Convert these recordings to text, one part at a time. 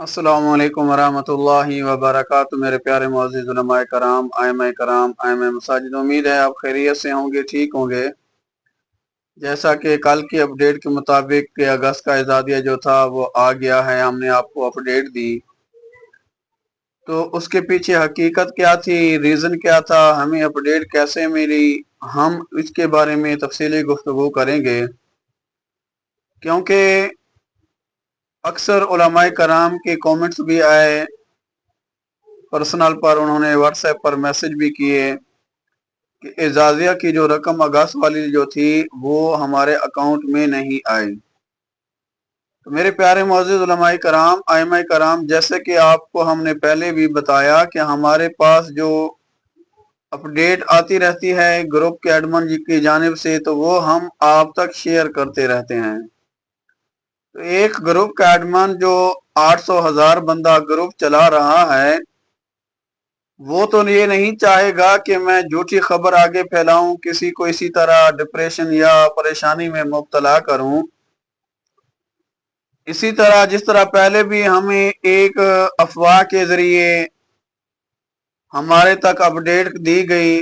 अस्सलामु अलैकुम वरहमतुल्लाहि वबरकातुहू। मेरे प्यारे मुअज़्ज़िज़ उलमाए कराम, आइम्माए कराम, आइम्माए मसाजिद, उम्मीद है आप खैरियत से होंगे, ठीक होंगे। जैसा कि कल की अपडेट के मुताबिक कि अगस्त का इज़ादिया जो था वो आ गया है, हमने आपको अपडेट दी। तो उसके पीछे हकीकत क्या थी, रीज़न क्या था, हमें अपडेट कैसे मिली, हम इसके बारे में तफसीली गुफ्तगू करेंगे। क्योंकि अक्सर उलमाए कराम के कमेंट्स भी आए, पर्सनल पर उन्होंने व्हाट्सएप पर मैसेज भी किए कि एजाजिया की जो रकम अगस्त वाली जो थी वो हमारे अकाउंट में नहीं आई। तो मेरे प्यारे मुअज़्ज़िज़ उलमाए कराम, आइम्माए कराम, जैसे कि आपको हमने पहले भी बताया कि हमारे पास जो अपडेट आती रहती है ग्रुप के एडमिन जी की जानिब से, तो वो हम आप तक शेयर करते रहते हैं। तो एक ग्रुप का एडमिन जो 800,000 बंदा ग्रुप चला रहा है, वो तो ये नहीं चाहेगा कि मैं झूठी खबर आगे फैलाऊं, किसी को इसी तरह डिप्रेशन या परेशानी में मुब्तला करूं। इसी तरह जिस तरह पहले भी हमें एक अफवाह के जरिए हमारे तक अपडेट दी गई,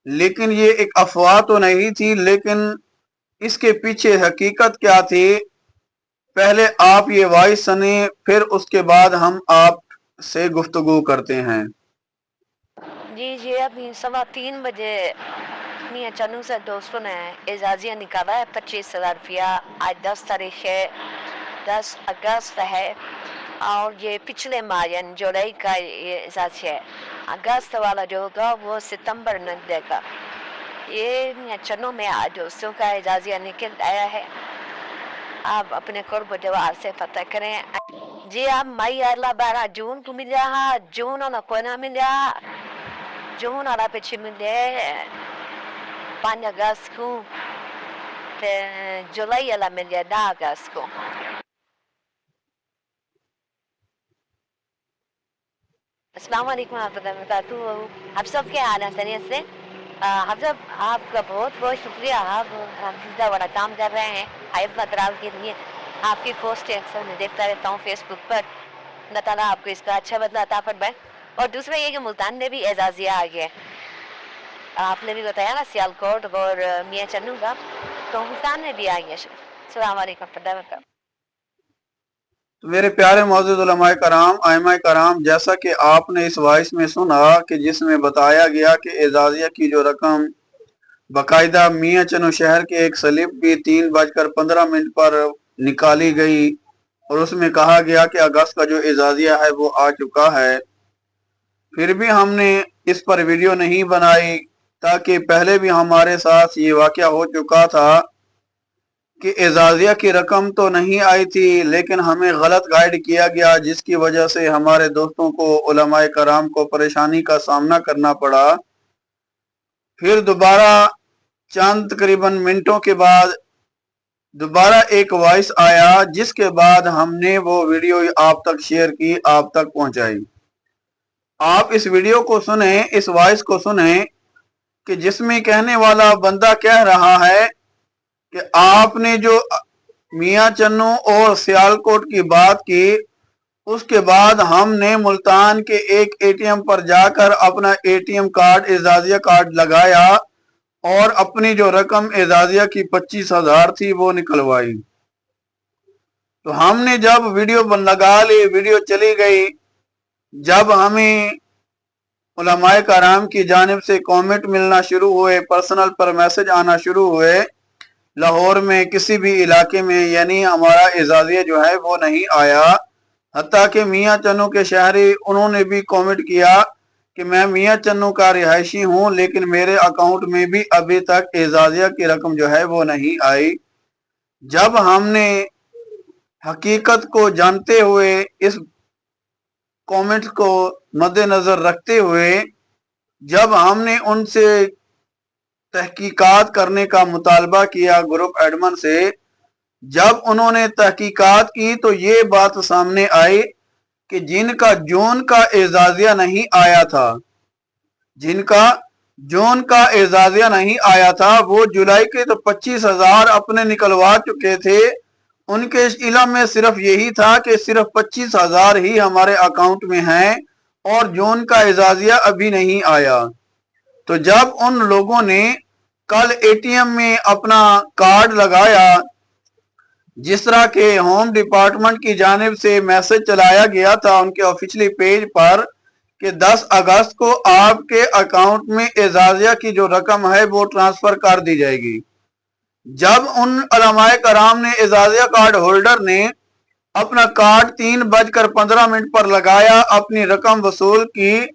लेकिन ये एक अफवाह तो नहीं थी, लेकिन इसके पीछे हकीकत क्या थी, पहले आप ये वॉइस सुने, फिर उसके बाद हम आप से गुफ्तगू करते हैं। जी अभी 3:15 बजे अपनी अचानक से दोस्तों ने एजाजिया निकाला है 25,000 रुपया। आज 10 तारीख है, 10 अगस्त है और ये पिछले माह यानी जुलाई का ये एजाजिया है। अगस्त वाला जो होगा वो सितंबर में देगा। ये चनों में आज दोस्तों का एजाजिया निकल आया है। आप अपने कुर्ब जवाब से पता करें। जी आप मई अगला 12 जून को मिला, जून और कोना मिला, जून और पिछले मिले 5 अगस्त को, जुलाई वाला मिले 10 अगस्त को। अस्सलाम वालेकुम वरहमतुल्लाहि। आप सब क्या हाल है, खैरियत से? हम सब आपका बहुत बहुत शुक्रिया। आप इतना बड़ा काम कर रहे हैं हाइप मतराव के लिए। आपकी पोस्ट अक्सर मैं देखता रहता हूँ फेसबुक पर। अल्लाह ताला आपको इसका अच्छा बदला अता फरमाए। और दूसरा ये कि मुल्तान में भी एजाजिया आ गया। आपने भी बताया ना सियालकोट और मियाँ चन्नू का, तो मुल्तान में भी आ गया। अस्सलाम वालेकुम। तो मेरे प्यारे मुअज़्ज़िज़ उलमाए कराम, आइम्माए कराम, जैसा कि आपने इस वॉइस में सुना कि जिसमें बताया गया कि एजाजिया की जो रकम बाकायदा मियाँ चन्नू शहर के एक स्लिप भी 3:15 पर निकाली गई और उसमें कहा गया कि अगस्त का जो एजाजिया है वो आ चुका है। फिर भी हमने इस पर वीडियो नहीं बनाई, ताकि पहले भी हमारे साथ ये वाकया हो चुका था कि एजाजिया की रकम तो नहीं आई थी, लेकिन हमें गलत गाइड किया गया, जिसकी वजह से हमारे दोस्तों को, उलमाए कराम को परेशानी का सामना करना पड़ा। फिर दोबारा चंद तकरीबन मिनटों के बाद दोबारा एक वॉइस आया, जिसके बाद हमने वो वीडियो आप तक शेयर की, आप तक पहुंचाई। आप इस वीडियो को सुने, इस वॉइस को सुने कि जिसमें कहने वाला बंदा कह रहा है कि आपने जो मियाँ चन्नू और सियालकोट की बात की, उसके बाद हमने मुल्तान के एक एटीएम पर जाकर अपना एटीएम कार्ड, एजाजिया कार्ड लगाया और अपनी जो रकम एजाजिया की 25,000 थी वो निकलवाई। तो हमने जब वीडियो लगा ली, वीडियो चली गई, जब हमें उलमाए कराम की जानिब से कमेंट मिलना शुरू हुए, पर्सनल पर मैसेज आना शुरू हुए, लाहौर में किसी भी इलाके में यानी हमारा एजाजिया जो है वो नहीं आया। हत्ता कि मियाँ चन्नू के शहरी, उन्होंने भी कमेंट किया कि मैं मियाँ चन्नू का रिहायशी हूँ, लेकिन मेरे अकाउंट में भी अभी तक एजाजिया की रकम जो है वो नहीं आई। जब हमने हकीकत को जानते हुए, इस कमेंट को मद्देनजर रखते हुए, जब हमने उनसे तहकीकात करने का मुतालबा किया ग्रुप एडमिन से, जब उन्होंने तहकीकात की तो ये बात सामने आई कि जिनका जून का एजाजिया नहीं आया था, जिनका जून का एजाजिया नहीं आया था, वो जुलाई के तो 25,000 अपने निकलवा चुके थे। उनके इल्म में सिर्फ यही था कि सिर्फ 25,000 ही हमारे अकाउंट में हैं और जून का एजाजिया अभी नहीं आया। तो जब उन लोगों ने कल एटीएम में अपना कार्ड लगाया, जिस तरह के होम डिपार्टमेंट की जानिब से मैसेज चलाया गया था उनके ऑफिशियली पेज पर कि 10 अगस्त को आपके अकाउंट में एजाजिया की जो रकम है वो ट्रांसफर कर दी जाएगी। जब उन उलमाए कराम ने एजाजिया कार्ड होल्डर ने अपना कार्ड 3:15 पर लगाया, अपनी रकम वसूल की,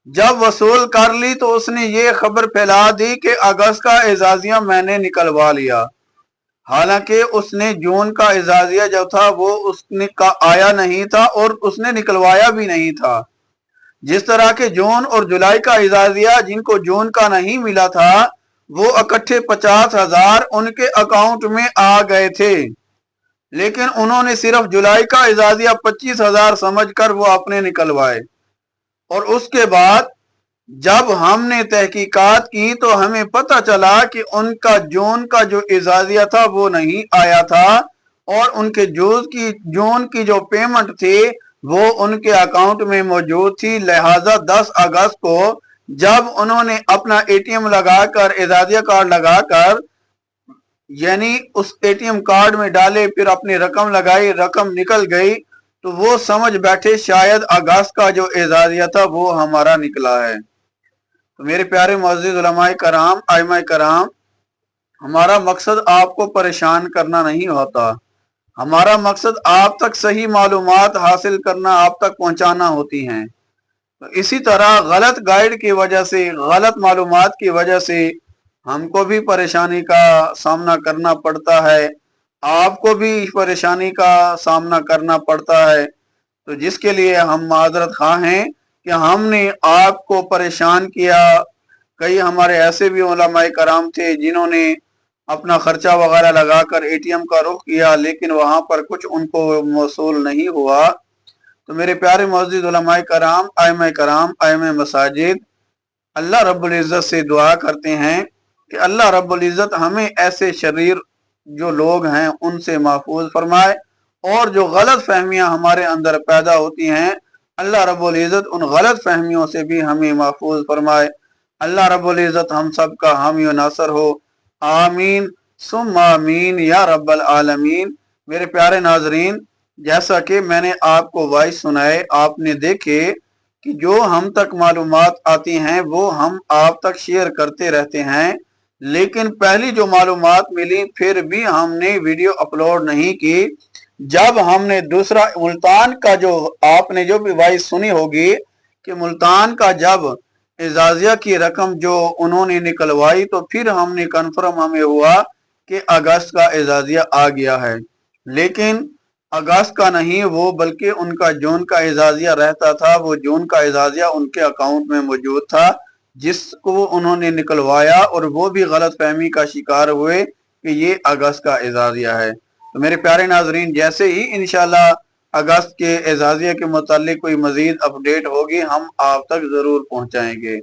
जब वसूल कर ली तो उसने ये खबर फैला दी कि अगस्त का एजाजिया मैंने निकलवा लिया। हालांकि उसने जून का एजाजिया जो था वो उसने का आया नहीं था और उसने निकलवाया भी नहीं था। जिस तरह के जून और जुलाई का एजाजिया जिनको जून का नहीं मिला था वो इकट्ठे 50,000 उनके अकाउंट में आ गए थे, लेकिन उन्होंने सिर्फ जुलाई का एजाजिया 25,000 समझकर वो अपने निकलवाए। और उसके बाद जब हमने तहकीकात की तो हमें पता चला कि उनका जून का जो एजाजिया था वो नहीं आया था और उनके जून की जो पेमेंट थी वो उनके अकाउंट में मौजूद थी। लिहाजा 10 अगस्त को जब उन्होंने अपना एटीएम लगाकर एजाजिया कार्ड लगाकर यानी उस एटीएम कार्ड में डाले, फिर अपनी रकम लगाई, रकम निकल गई, तो वो समझ बैठे शायद अगस्त का जो एजाजिया था वो हमारा निकला है। तो मेरे प्यारे मुअज़्ज़िज़ उलमाए कराम, आइमाए कराम, हमारा मकसद आपको परेशान करना नहीं होता। हमारा मकसद आप तक सही मालूमात हासिल करना, आप तक पहुंचाना होती हैं। तो इसी तरह गलत गाइड की वजह से, गलत मालूमात की वजह से हमको भी परेशानी का सामना करना पड़ता है, आपको भी परेशानी का सामना करना पड़ता है। तो जिसके लिए हम माजरत खा हैं कि हमने आपको परेशान किया। कई हमारे ऐसे भी उलमाए कराम थे जिन्होंने अपना खर्चा वगैरह लगाकर एटीएम का रुख किया, लेकिन वहां पर कुछ उनको मौसूल नहीं हुआ। तो मेरे प्यारे मुअज़्ज़िज़ उलमाए कराम, आइम्माए मसाजिद, अल्लाह रब्बुल इज़्ज़त से दुआ करते हैं कि अल्लाह रब्बुल इज़्ज़त हमें ऐसे शरीर जो लोग हैं उनसे महफूज फरमाए और जो गलत फहमियां हमारे अंदर पैदा होती हैं अल्लाह रब्बुल इज़्ज़त उन गलत फहमियों से भी हमें महफूज फरमाए। अल्लाह रब्बुल इज़्ज़त हम सब का हामी व नासर हो। आमीन सुम्मा आमीन या रब्बल आलमीन। मेरे प्यारे नाजरीन, जैसा कि मैंने आपको वॉइस सुनाए, आपने देखे कि जो हम तक मालूमात आती हैं वो हम आप तक शेयर करते रहते हैं, लेकिन पहली जो मालूमात मिली फिर भी हमने वीडियो अपलोड नहीं की। जब हमने दूसरा मुल्तान का जो आपने जो भी वॉइस सुनी होगी कि मुल्तान का जब एजाजिया की रकम जो उन्होंने निकलवाई तो फिर हमने कन्फर्म हमें हुआ कि अगस्त का एजाजिया आ गया है, लेकिन अगस्त का नहीं वो बल्कि उनका जून का एजाजिया रहता था। वो जून का एजाजिया उनके अकाउंट में मौजूद था जिसको उन्होंने निकलवाया और वो भी गलत फहमी का शिकार हुए कि ये अगस्त का एजाजिया है। तो मेरे प्यारे नाजरीन, जैसे ही इंशाल्लाह अगस्त के एजाजिया के मुतालिक कोई मजीद अपडेट होगी हम आप तक जरूर पहुंचाएंगे।